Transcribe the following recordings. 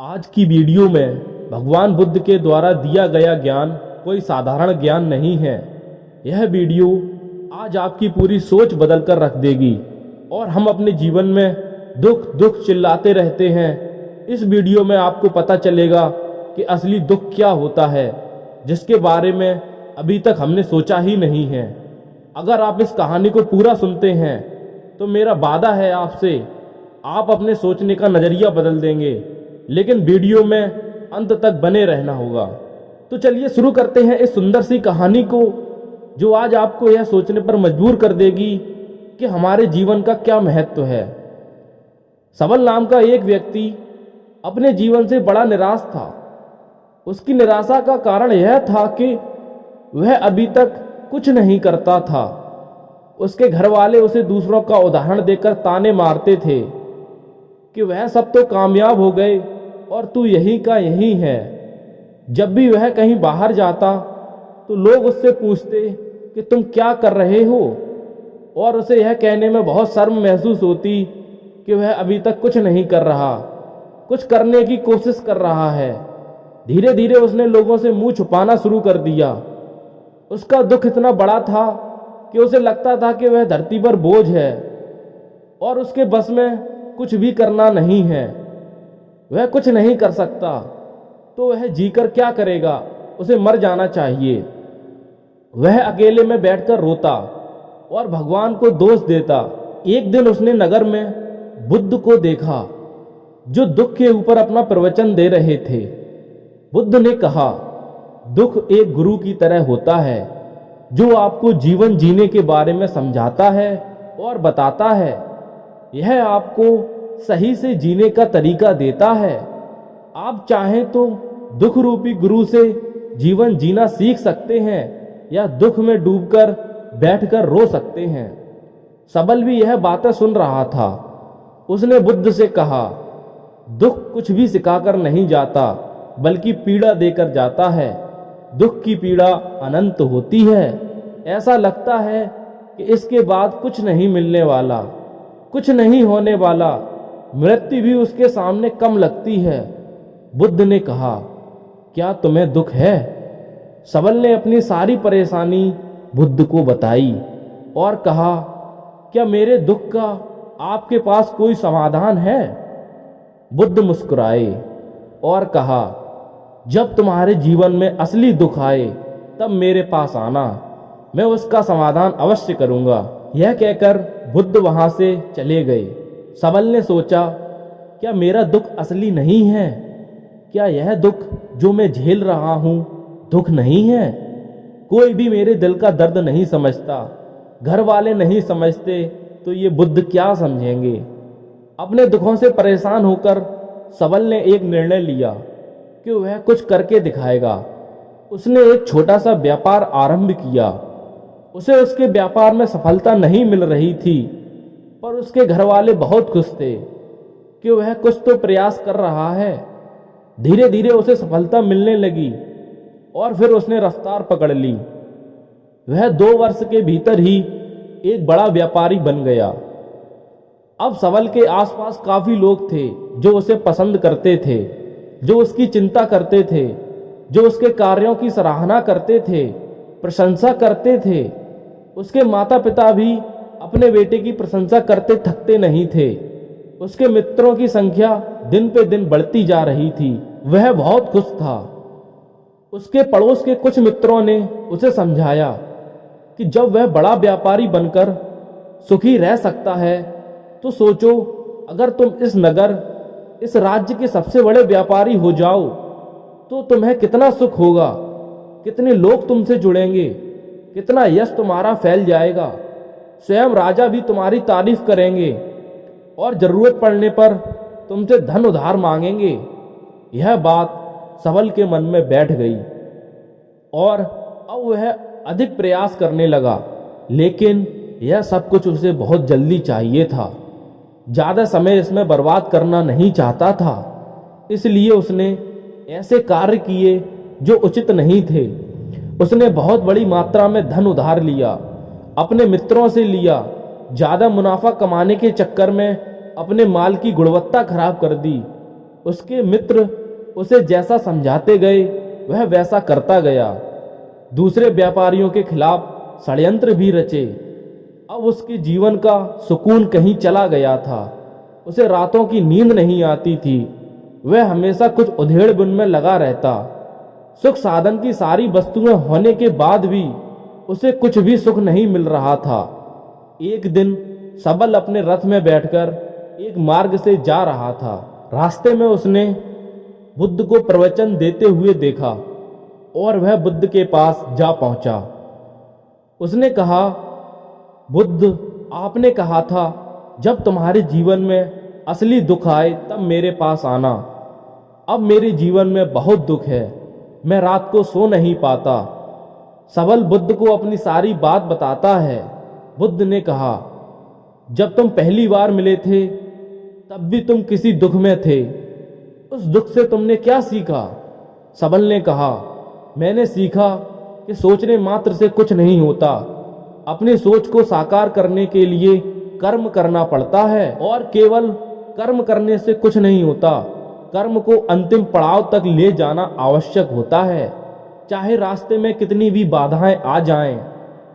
आज की वीडियो में भगवान बुद्ध के द्वारा दिया गया ज्ञान कोई साधारण ज्ञान नहीं है। यह वीडियो आज आपकी पूरी सोच बदल कर रख देगी। और हम अपने जीवन में दुख दुख चिल्लाते रहते हैं। इस वीडियो में आपको पता चलेगा कि असली दुख क्या होता है, जिसके बारे में अभी तक हमने सोचा ही नहीं है। अगर आप इस कहानी को पूरा सुनते हैं तो मेरा वादा है आपसे, आप अपने सोचने का नज़रिया बदल देंगे। लेकिन वीडियो में अंत तक बने रहना होगा। तो चलिए शुरू करते हैं इस सुंदर सी कहानी को, जो आज आपको यह सोचने पर मजबूर कर देगी कि हमारे जीवन का क्या महत्व है। सबल नाम का एक व्यक्ति अपने जीवन से बड़ा निराश था। उसकी निराशा का कारण यह था कि वह अभी तक कुछ नहीं करता था। उसके घर वाले उसे दूसरों का उदाहरण देकर ताने मारते थे कि वह सब तो कामयाब हो गए और तू यही का यही है। जब भी वह कहीं बाहर जाता तो लोग उससे पूछते कि तुम क्या कर रहे हो, और उसे यह कहने में बहुत शर्म महसूस होती कि वह अभी तक कुछ नहीं कर रहा, कुछ करने की कोशिश कर रहा है। धीरे धीरे उसने लोगों से मुंह छुपाना शुरू कर दिया। उसका दुख इतना बड़ा था कि उसे लगता था कि वह धरती पर बोझ है और उसके बस में कुछ भी करना नहीं है। वह कुछ नहीं कर सकता तो वह जीकर क्या करेगा, उसे मर जाना चाहिए। वह अकेले में बैठकर रोता और भगवान को दोष देता। एक दिन उसने नगर में बुद्ध को देखा, जो दुख के ऊपर अपना प्रवचन दे रहे थे। बुद्ध ने कहा, दुख एक गुरु की तरह होता है, जो आपको जीवन जीने के बारे में समझाता है और बताता है। यह आपको सही से जीने का तरीका देता है। आप चाहें तो दुख रूपी गुरु से जीवन जीना सीख सकते हैं, या दुख में डूबकर बैठकर रो सकते हैं। सबल भी यह बातें सुन रहा था। उसने बुद्ध से कहा, दुख कुछ भी सिखाकर नहीं जाता, बल्कि पीड़ा देकर जाता है। दुख की पीड़ा अनंत होती है। ऐसा लगता है कि इसके बाद कुछ नहीं मिलने वाला, कुछ नहीं होने वाला। मृत्यु भी उसके सामने कम लगती है। बुद्ध ने कहा, क्या तुम्हें दुख है? सबल ने अपनी सारी परेशानी बुद्ध को बताई और कहा, क्या मेरे दुख का आपके पास कोई समाधान है? बुद्ध मुस्कुराए और कहा, जब तुम्हारे जीवन में असली दुख आए तब मेरे पास आना, मैं उसका समाधान अवश्य करूंगा। यह कहकर बुद्ध वहां से चले गए। सबल ने सोचा, क्या मेरा दुख असली नहीं है? क्या यह दुख जो मैं झेल रहा हूं दुख नहीं है? कोई भी मेरे दिल का दर्द नहीं समझता, घर वाले नहीं समझते, तो ये बुद्ध क्या समझेंगे? अपने दुखों से परेशान होकर सबल ने एक निर्णय लिया कि वह कुछ करके दिखाएगा। उसने एक छोटा सा व्यापार आरंभ किया। उसे उसके व्यापार में सफलता नहीं मिल रही थी, पर उसके घर वाले बहुत खुश थे कि वह कुछ तो प्रयास कर रहा है। धीरे धीरे उसे सफलता मिलने लगी और फिर उसने रफ्तार पकड़ ली। वह 2 वर्ष के भीतर ही एक बड़ा व्यापारी बन गया। अब सबल के आसपास काफी लोग थे जो उसे पसंद करते थे, जो उसकी चिंता करते थे, जो उसके कार्यों की सराहना करते थे, प्रशंसा करते थे। उसके माता पिता भी अपने बेटे की प्रशंसा करते थकते नहीं थे। उसके मित्रों की संख्या दिन पे दिन बढ़ती जा रही थी। वह बहुत खुश था। उसके पड़ोस के कुछ मित्रों ने उसे समझाया कि जब वह बड़ा व्यापारी बनकर सुखी रह सकता है, तो सोचो, अगर तुम इस नगर, इस राज्य के सबसे बड़े व्यापारी हो जाओ तो तुम्हें कितना सुख होगा, कितने लोग तुमसे जुड़ेंगे, कितना यश तुम्हारा फैल जाएगा। स्वयं राजा भी तुम्हारी तारीफ करेंगे और जरूरत पड़ने पर तुमसे धन उधार मांगेंगे। यह बात सबल के मन में बैठ गई और अब वह अधिक प्रयास करने लगा। लेकिन यह सब कुछ उसे बहुत जल्दी चाहिए था। ज्यादा समय इसमें बर्बाद करना नहीं चाहता था। इसलिए उसने ऐसे कार्य किए जो उचित नहीं थे। उसने बहुत बड़ी मात्रा में धन उधार लिया, अपने मित्रों से लिया। ज्यादा मुनाफा कमाने के चक्कर में अपने माल की गुणवत्ता खराब कर दी उसके मित्र उसे जैसा समझाते गए वह वैसा करता गया। दूसरे व्यापारियों के खिलाफ षड्यंत्र भी रचे। अब उसके जीवन का सुकून कहीं चला गया था। उसे रातों की नींद नहीं आती थी। वह हमेशा कुछ उधेड़-बुन में लगा रहता। सुख साधन की सारी वस्तुएं होने के बाद भी उसे कुछ भी सुख नहीं मिल रहा था। एक दिन सबल अपने रथ में बैठकर एक मार्ग से जा रहा था। रास्ते में उसने बुद्ध को प्रवचन देते हुए देखा और वह बुद्ध के पास जा पहुंचा। उसने कहा, बुद्ध, आपने कहा था जब तुम्हारे जीवन में असली दुख आए तब मेरे पास आना। अब मेरे जीवन में बहुत दुख है, मैं रात को सो नहीं पाता। सबल बुद्ध को अपनी सारी बात बताता है। बुद्ध ने कहा, जब तुम पहली बार मिले थे तब भी तुम किसी दुख में थे। उस दुख से तुमने क्या सीखा? सबल ने कहा, मैंने सीखा कि सोचने मात्र से कुछ नहीं होता। अपनी सोच को साकार करने के लिए कर्म करना पड़ता है और केवल कर्म करने से कुछ नहीं होता। कर्म को अंतिम पड़ाव तक ले जाना आवश्यक होता है। चाहे रास्ते में कितनी भी बाधाएं आ जाएं,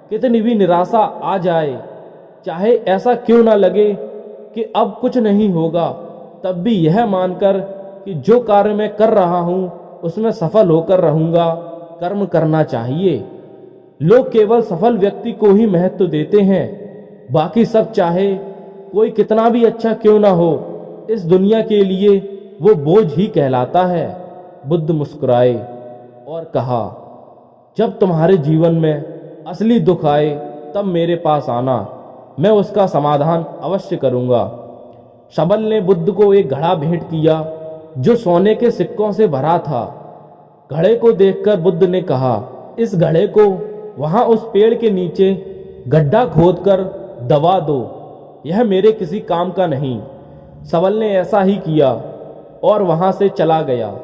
कितनी भी निराशा आ जाए, चाहे ऐसा क्यों ना लगे कि अब कुछ नहीं होगा, तब भी यह मानकर कि जो कार्य मैं कर रहा हूं उसमें सफल होकर रहूंगा, कर्म करना चाहिए। लोग केवल सफल व्यक्ति को ही महत्व देते हैं। बाकी सब, चाहे कोई कितना भी अच्छा क्यों ना हो, इस दुनिया के लिए वो बोझ ही कहलाता है। बुद्ध मुस्कुराए और कहा, जब तुम्हारे जीवन में असली दुख आए तब मेरे पास आना, मैं उसका समाधान अवश्य करूंगा। सबल ने बुद्ध को एक घड़ा भेंट किया जो सोने के सिक्कों से भरा था। घड़े को देखकर बुद्ध ने कहा, इस घड़े को वहां उस पेड़ के नीचे गड्ढा खोदकर दबा दो, यह मेरे किसी काम का नहीं। सबल ने ऐसा ही किया और वहां से चला गया।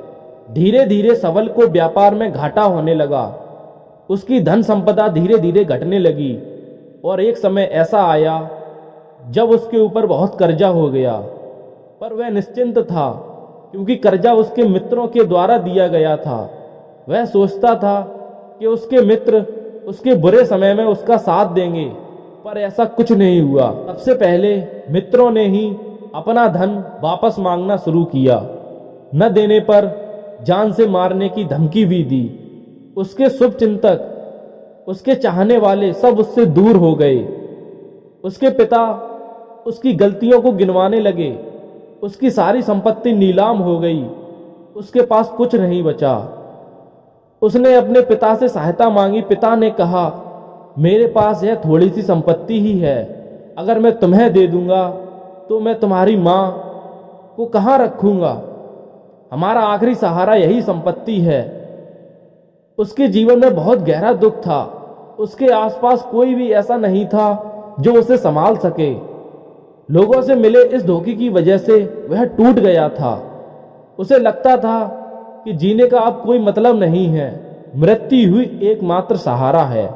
धीरे धीरे सबल को व्यापार में घाटा होने लगा। उसकी धन संपदा धीरे धीरे घटने लगी और एक समय ऐसा आया जब उसके ऊपर बहुत कर्जा हो गया। पर वह निश्चिंत था क्योंकि कर्जा उसके मित्रों के द्वारा दिया गया था। वह सोचता था कि उसके मित्र उसके बुरे समय में उसका साथ देंगे, पर ऐसा कुछ नहीं हुआ। सबसे पहले मित्रों ने ही अपना धन वापस मांगना शुरू किया। न देने पर जान से मारने की धमकी भी दी। उसके शुभ चिंतक, उसके चाहने वाले सब उससे दूर हो गए। उसके पिता उसकी गलतियों को गिनवाने लगे। उसकी सारी संपत्ति नीलाम हो गई। उसके पास कुछ नहीं बचा। उसने अपने पिता से सहायता मांगी। पिता ने कहा, मेरे पास यह थोड़ी सी संपत्ति ही है, अगर मैं तुम्हें दे दूंगा तो मैं तुम्हारी माँ को कहाँ रखूंगा? हमारा आखिरी सहारा यही संपत्ति है। उसके जीवन में बहुत गहरा दुख था। उसके आसपास कोई भी ऐसा नहीं था जो उसे संभाल सके। लोगों से मिले इस धोखे की वजह से वह टूट गया था। उसे लगता था कि जीने का अब कोई मतलब नहीं है, मृत्यु ही एकमात्र सहारा है।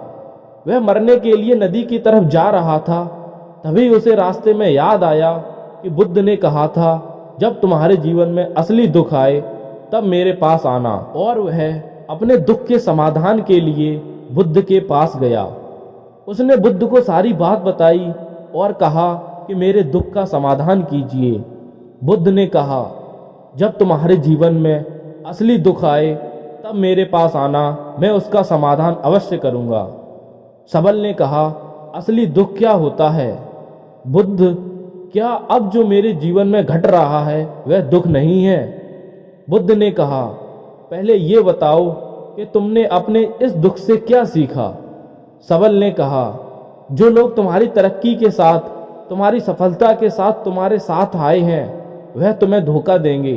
वह मरने के लिए नदी की तरफ जा रहा था। तभी उसे रास्ते में याद आया कि बुद्ध ने कहा था, जब तुम्हारे जीवन में असली दुख आए तब मेरे पास आना। और वह अपने दुख के समाधान के लिए बुद्ध के पास गया। उसने बुद्ध को सारी बात बताई और कहा कि मेरे दुख का समाधान कीजिए। बुद्ध ने कहा, जब तुम्हारे जीवन में असली दुख आए तब मेरे पास आना, मैं उसका समाधान अवश्य करूंगा। सबल ने कहा, असली दुख क्या होता है? बुद्ध, क्या अब जो मेरे जीवन में घट रहा है वह दुख नहीं है? बुद्ध ने कहा, पहले ये बताओ कि तुमने अपने इस दुख से क्या सीखा? सबल ने कहा, जो लोग तुम्हारी तरक्की के साथ, तुम्हारी सफलता के साथ तुम्हारे साथ आए हैं वह तुम्हें धोखा देंगे,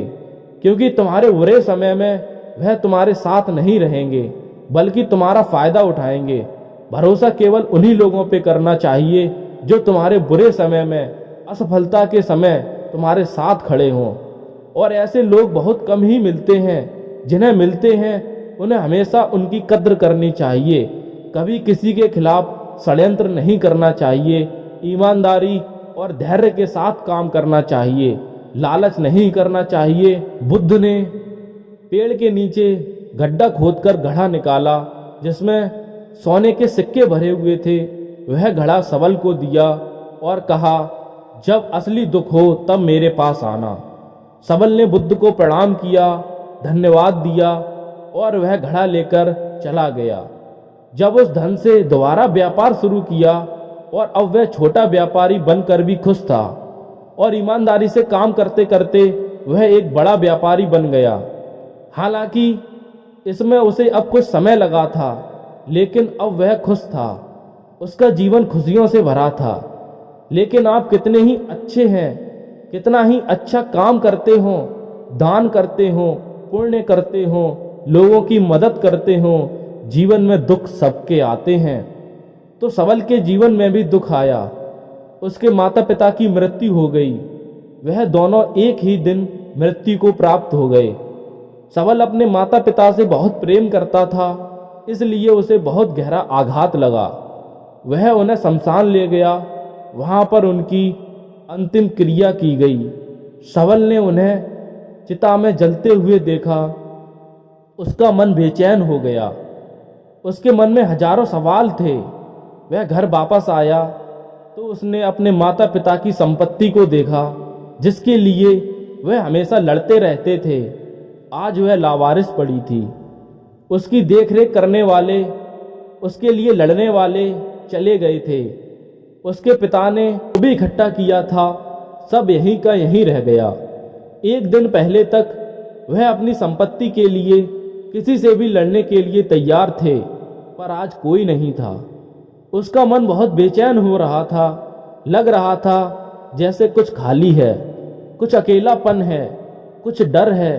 क्योंकि तुम्हारे बुरे समय में वह तुम्हारे साथ नहीं रहेंगे बल्कि तुम्हारा फायदा उठाएंगे। भरोसा केवल उन्हीं लोगों पे करना चाहिए जो तुम्हारे बुरे समय में, असफलता के समय तुम्हारे साथ खड़े हों। और ऐसे लोग बहुत कम ही मिलते हैं। जिन्हें मिलते हैं उन्हें हमेशा उनकी कद्र करनी चाहिए। कभी किसी के खिलाफ षड्यंत्र नहीं करना चाहिए। ईमानदारी और धैर्य के साथ काम करना चाहिए। लालच नहीं करना चाहिए। बुद्ध ने पेड़ के नीचे गड्ढा खोदकर घड़ा निकाला जिसमें सोने के सिक्के भरे हुए थे। वह घड़ा सबल को दिया और कहा, जब असली दुख हो तब मेरे पास आना। सबल ने बुद्ध को प्रणाम किया, धन्यवाद दिया और वह घड़ा लेकर चला गया। जब उस धन से दोबारा व्यापार शुरू किया और अब वह छोटा व्यापारी बनकर भी खुश था और ईमानदारी से काम करते करते वह एक बड़ा व्यापारी बन गया। हालांकि इसमें उसे अब कुछ समय लगा था, लेकिन अब वह खुश था। उसका जीवन खुशियों से भरा था। लेकिन आप कितने ही अच्छे हैं, कितना ही अच्छा काम करते हो, दान करते हो, पुण्य करते हो, लोगों की मदद करते हो, जीवन में दुख सबके आते हैं। तो सबल के जीवन में भी दुख आया। उसके माता पिता की मृत्यु हो गई। वह दोनों एक ही दिन मृत्यु को प्राप्त हो गए। सबल अपने माता पिता से बहुत प्रेम करता था, इसलिए उसे बहुत गहरा आघात लगा। वह उन्हें शमशान ले गया। वहां पर उनकी अंतिम क्रिया की गई। सबल ने उन्हें चिता में जलते हुए देखा। उसका मन बेचैन हो गया। उसके मन में हजारों सवाल थे। वह घर वापस आया तो उसने अपने माता पिता की संपत्ति को देखा, जिसके लिए वह हमेशा लड़ते रहते थे। आज वह लावारिस पड़ी थी। उसकी देखरेख करने वाले, उसके लिए लड़ने वाले चले गए थे। उसके पिता ने जो भी इकट्ठा किया था सब यहीं का यहीं रह गया। एक दिन पहले तक वह अपनी संपत्ति के लिए किसी से भी लड़ने के लिए तैयार थे, पर आज कोई नहीं था। उसका मन बहुत बेचैन हो रहा था। लग रहा था जैसे कुछ खाली है, कुछ अकेलापन है, कुछ डर है,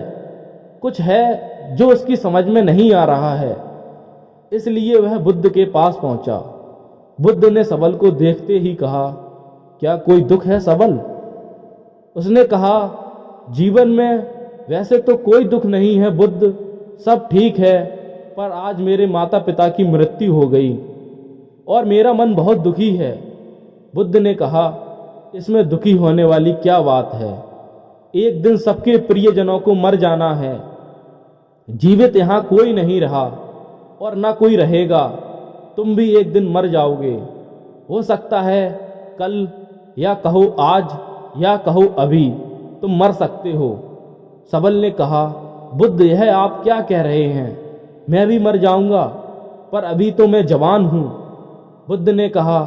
कुछ है जो उसकी समझ में नहीं आ रहा है। इसलिए वह बुद्ध के पास पहुंचा। बुद्ध ने सबल को देखते ही कहा, क्या कोई दुख है सबल? उसने कहा, जीवन में वैसे तो कोई दुख नहीं है बुद्ध, सब ठीक है, पर आज मेरे माता पिता की मृत्यु हो गई और मेरा मन बहुत दुखी है। बुद्ध ने कहा, इसमें दुखी होने वाली क्या बात है? एक दिन सबके प्रियजनों को मर जाना है। जीवित यहाँ कोई नहीं रहा और ना कोई रहेगा। तुम भी एक दिन मर जाओगे। हो सकता है कल, या कहो आज, या कहो अभी तुम मर सकते हो। सबल ने कहा, बुद्ध यह आप क्या कह रहे हैं? मैं भी मर जाऊंगा, पर अभी तो मैं जवान हूं। बुद्ध ने कहा,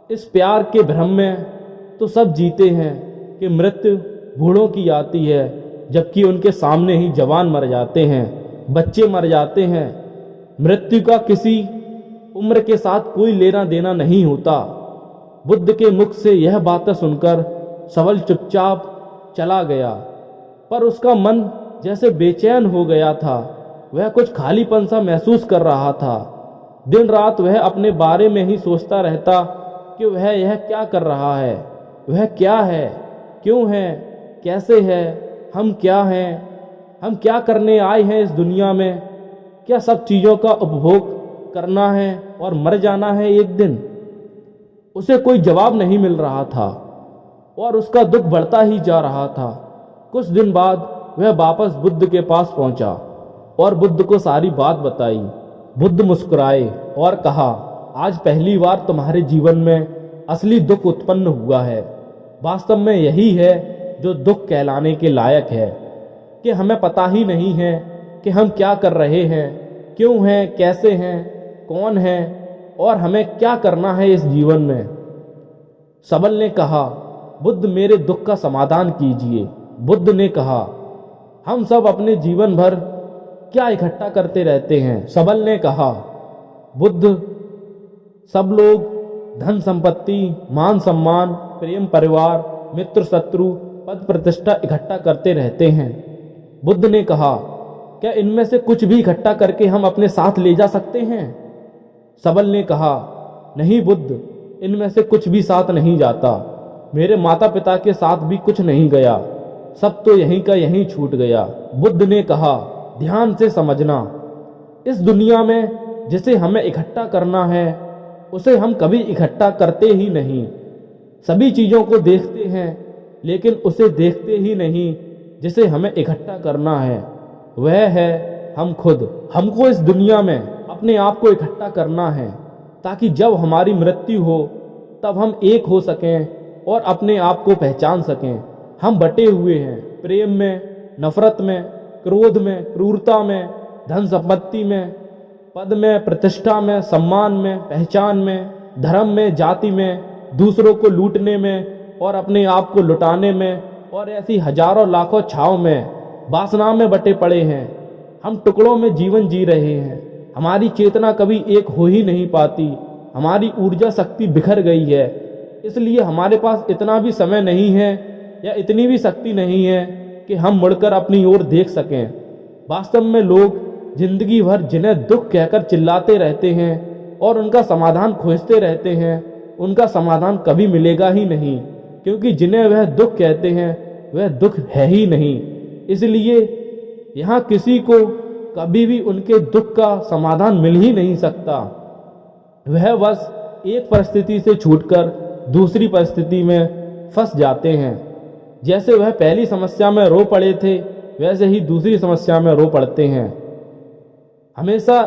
इस प्यार के भ्रम में तो सब जीते हैं कि मृत्यु बूढ़ों की आती है, जबकि उनके सामने ही जवान मर जाते हैं, बच्चे मर जाते हैं। मृत्यु का किसी उम्र के साथ कोई लेना देना नहीं होता। बुद्ध के मुख से यह बातें सुनकर सबल चुपचाप चला गया, पर उसका मन जैसे बेचैन हो गया था। वह कुछ खालीपन सा महसूस कर रहा था। दिन रात वह अपने बारे में ही सोचता रहता कि वह यह क्या कर रहा है, वह क्या है, क्यों है, कैसे है, हम क्या हैं, हम क्या करने आए हैं इस दुनिया में? क्या सब चीज़ों का उपभोग करना है और मर जाना है एक दिन? उसे कोई जवाब नहीं मिल रहा था और उसका दुख बढ़ता ही जा रहा था। कुछ दिन बाद वह वापस बुद्ध के पास पहुंचा और बुद्ध को सारी बात बताई। बुद्ध मुस्कुराए और कहा, आज पहली बार तुम्हारे जीवन में असली दुख उत्पन्न हुआ है। वास्तव में यही है जो दुख कहलाने के लायक है, कि हमें पता ही नहीं है कि हम क्या कर रहे हैं, क्यों हैं, कैसे हैं, कौन हैं और हमें क्या करना है इस जीवन में। सबल ने कहा, बुद्ध मेरे दुख का समाधान कीजिए। बुद्ध ने कहा, हम सब अपने जीवन भर क्या इकट्ठा करते रहते हैं? सबल ने कहा, बुद्ध, सब लोग धन संपत्ति, मान सम्मान, प्रेम, परिवार, मित्र, शत्रु, पद प्रतिष्ठा इकट्ठा करते रहते हैं। बुद्ध ने कहा, क्या इनमें से कुछ भी इकट्ठा करके हम अपने साथ ले जा सकते हैं? सबल ने कहा, नहीं बुद्ध, इनमें से कुछ भी साथ नहीं जाता। मेरे माता पिता के साथ भी कुछ नहीं गया, सब तो यहीं का यहीं छूट गया। बुद्ध ने कहा, ध्यान से समझना, इस दुनिया में जिसे हमें इकट्ठा करना है उसे हम कभी इकट्ठा करते ही नहीं। सभी चीज़ों को देखते हैं, लेकिन उसे देखते ही नहीं जिसे हमें इकट्ठा करना है। वह है हम खुद। हमको इस दुनिया में अपने आप को इकट्ठा करना है ताकि जब हमारी मृत्यु हो तब हम एक हो सकें और अपने आप को पहचान सकें। हम बटे हुए हैं प्रेम में, नफरत में, क्रोध में, क्रूरता में, धन संपत्ति में, पद में, प्रतिष्ठा में, सम्मान में, पहचान में, धर्म में, जाति में, दूसरों को लूटने में और अपने आप को लुटाने में और ऐसी हजारों लाखों छाव में, वासना में बटे पड़े हैं। हम टुकड़ों में जीवन जी रहे हैं। हमारी चेतना कभी एक हो ही नहीं पाती। हमारी ऊर्जा शक्ति बिखर गई है। इसलिए हमारे पास इतना भी समय नहीं है या इतनी भी शक्ति नहीं है कि हम मुड़कर अपनी ओर देख सकें। वास्तव में लोग जिंदगी भर जिन्हें दुख कहकर चिल्लाते रहते हैं और उनका समाधान खोजते रहते हैं, उनका समाधान कभी मिलेगा ही नहीं, क्योंकि जिन्हें वह दुख कहते हैं वह दुख है ही नहीं। इसलिए यहाँ किसी को कभी भी उनके दुख का समाधान मिल ही नहीं सकता। वह बस एक परिस्थिति से छूटकर दूसरी परिस्थिति में फंस जाते हैं। जैसे वह पहली समस्या में रो पड़े थे वैसे ही दूसरी समस्या में रो पड़ते हैं। हमेशा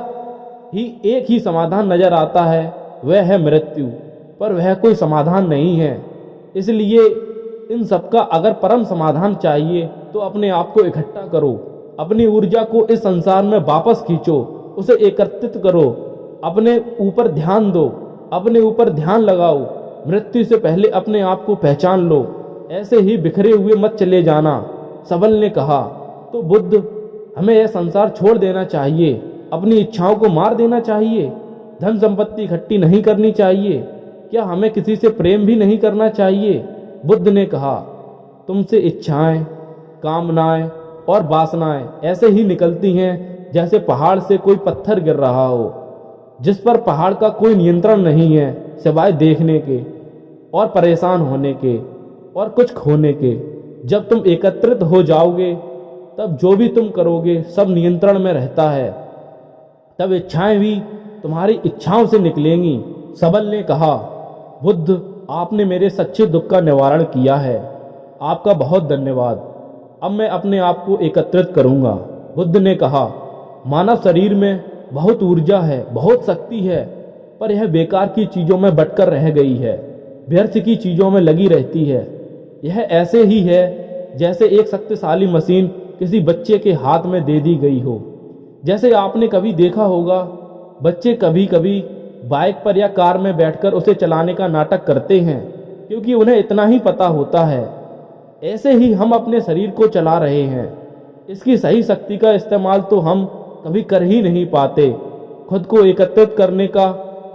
ही एक ही समाधान नजर आता है, वह है मृत्यु, पर वह कोई समाधान नहीं है। इसलिए इन सबका अगर परम समाधान चाहिए तो अपने आप को इकट्ठा करो, अपनी ऊर्जा को इस संसार में वापस खींचो, उसे एकत्रित करो, अपने ऊपर ध्यान दो, अपने ऊपर ध्यान लगाओ। मृत्यु से पहले अपने आप को पहचान लो। ऐसे ही बिखरे हुए मत चले जाना, सबल ने कहा। तो बुद्ध, हमें यह संसार छोड़ देना चाहिए, अपनी इच्छाओं को मार देना चाहिए, धन संपत्ति इकट्ठी नहीं करनी चाहिए, क्या हमें किसी से प्रेम भी नहीं करना चाहिए? बुद्ध ने कहा, तुमसे इच्छाएं, कामनाएं और वासनाएं ऐसे ही निकलती हैं जैसे पहाड़ से कोई पत्थर गिर रहा हो, जिस पर पहाड़ का कोई नियंत्रण नहीं है सिवाय देखने के और परेशान होने के और कुछ खोने के। जब तुम एकत्रित हो जाओगे तब जो भी तुम करोगे सब नियंत्रण में रहता है। तब इच्छाएं भी तुम्हारी इच्छाओं से निकलेंगी। सबल ने कहा, बुद्ध, आपने मेरे सच्चे दुख का निवारण किया है, आपका बहुत धन्यवाद। अब मैं अपने आप को एकत्रित करूंगा। बुद्ध ने कहा, मानव शरीर में बहुत ऊर्जा है, बहुत शक्ति है, पर यह बेकार की चीजों में बटकर रह गई है, व्यर्थ की चीजों में लगी रहती है। यह ऐसे ही है जैसे एक शक्तिशाली मशीन किसी बच्चे के हाथ में दे दी गई हो। जैसे आपने कभी देखा होगा, बच्चे कभी कभी बाइक पर या कार में बैठकर उसे चलाने का नाटक करते हैं क्योंकि उन्हें इतना ही पता होता है। ऐसे ही हम अपने शरीर को चला रहे हैं। इसकी सही शक्ति का इस्तेमाल तो हम कभी कर ही नहीं पाते। खुद को एकत्रित करने का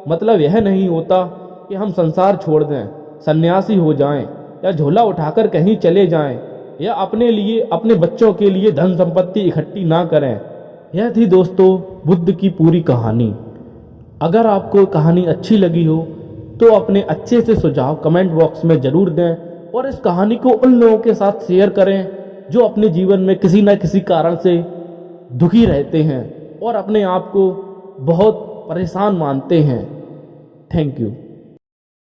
मतलब यह नहीं होता कि हम संसार छोड़ दें, सन्यासी हो जाएं या झोला उठाकर कहीं चले जाएं या अपने लिए, अपने बच्चों के लिए धन संपत्ति इकट्ठी ना करें। यह थी दोस्तों बुद्ध की पूरी कहानी। अगर आपको कहानी अच्छी लगी हो तो अपने अच्छे से सुझाव कमेंट बॉक्स में ज़रूर दें और इस कहानी को उन लोगों के साथ शेयर करें जो अपने जीवन में किसी न किसी कारण से दुखी रहते हैं और अपने आप को बहुत परेशान मानते हैं। Thank you.